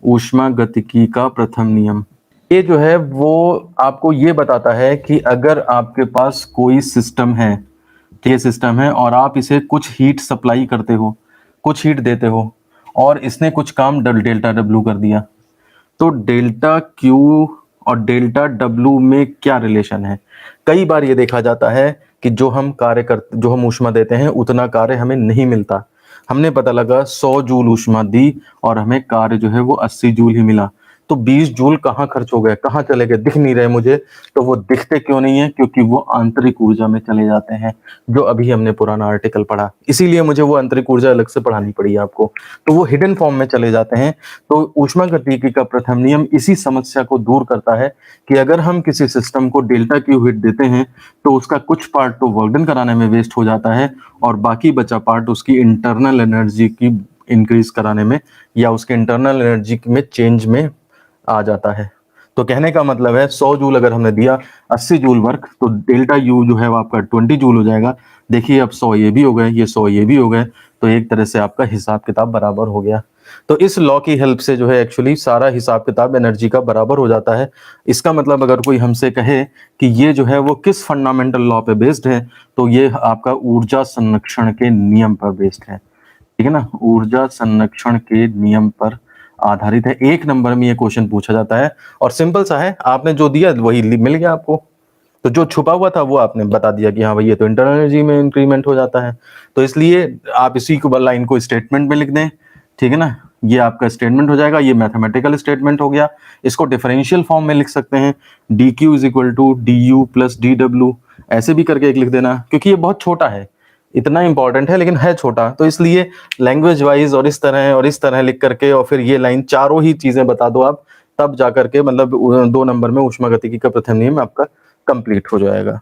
ऊष्मागतिकी का प्रथम नियम। ये जो है वो आपको ये बताता है कि अगर आपके पास कोई सिस्टम है, ठीक है सिस्टम है और आप इसे कुछ हीट सप्लाई करते हो, कुछ हीट देते हो और इसने कुछ काम डेल्टा डब्ल्यू कर दिया, तो डेल्टा क्यू और डेल्टा डब्ल्यू में क्या रिलेशन है? कई बार ये देखा जाता है कि जो हम ऊष्मा देते हैं उतना कार्य हमें नहीं मिलता। हमने पता लगा 100 जूल ऊष्मा दी और हमें कार्य जो है वो 80 जूल ही मिला। तो 20 जूल कहाँ खर्च हो गए, कहाँ चले गए, दिख नहीं रहे मुझे। तो वो दिखते क्यों नहीं है? क्योंकि वो आंतरिक ऊर्जा में चले जाते हैं, जो अभी हमने पुराना आर्टिकल पढ़ा। इसीलिए मुझे वो आंतरिक ऊर्जा अलग से पढ़ानी पड़ी आपको। तो वो हिडन फॉर्म में चले जाते हैं। तो ऊष्मागतिकी का प्रथम नियम इसी समस्या को दूर करता है कि अगर हम किसी सिस्टम को डेल्टा क्यू हीट देते हैं तो उसका कुछ पार्ट तो वर्क डन कराने में वेस्ट हो जाता है और बाकी बचा पार्ट उसकी इंटरनल एनर्जी की इंक्रीज कराने में या उसके इंटरनल एनर्जी में चेंज में आ जाता है। तो कहने का मतलब है 100 जूल अगर हमने दिया, 80 जूल वर्क, तो डेल्टा यू जो है वो आपका 20 जूल हो जाएगा। देखिए अब 100 ये भी हो गए, ये 100 ये भी हो गए, तो एक तरह से आपका हिसाब किताब बराबर हो गया। तो इस लॉ की हेल्प से जो है एक्चुअली सारा हिसाब किताब एनर्जी का बराबर हो जाता है। इसका मतलब अगर कोई हमसे कहे कि ये जो है वो किस फंडामेंटल लॉ पे बेस्ड है, तो ये आपका ऊर्जा संरक्षण के नियम पर बेस्ड है, ठीक है ना। ऊर्जा संरक्षण के नियम पर आधारित है। 1 नंबर में ये क्वेश्चन पूछा जाता है और सिंपल सा है, आपने जो दिया वही मिल गया आपको। तो जो छुपा हुआ था वो आपने बता दिया कि हाँ भाई ये तो इंटरनल एनर्जी में इंक्रीमेंट हो जाता है। तो इसलिए आप इसी को लाइन को स्टेटमेंट में लिख दें, ठीक है ना। ये आपका स्टेटमेंट हो जाएगा, ये मैथमेटिकल स्टेटमेंट हो गया। इसको डिफरेंशियल फॉर्म में लिख सकते हैं, D Q is equal to D U plus D W, ऐसे भी करके एक लिख देना, क्योंकि ये बहुत छोटा है, इतना इंपॉर्टेंट है लेकिन है छोटा। तो इसलिए लैंग्वेज वाइज और इस तरह लिख करके और फिर ये लाइन चारों ही चीजें बता दो आप, तब जाकर के मतलब 2 नंबर में ऊष्मागतिकी का प्रथम नियम आपका कंप्लीट हो जाएगा।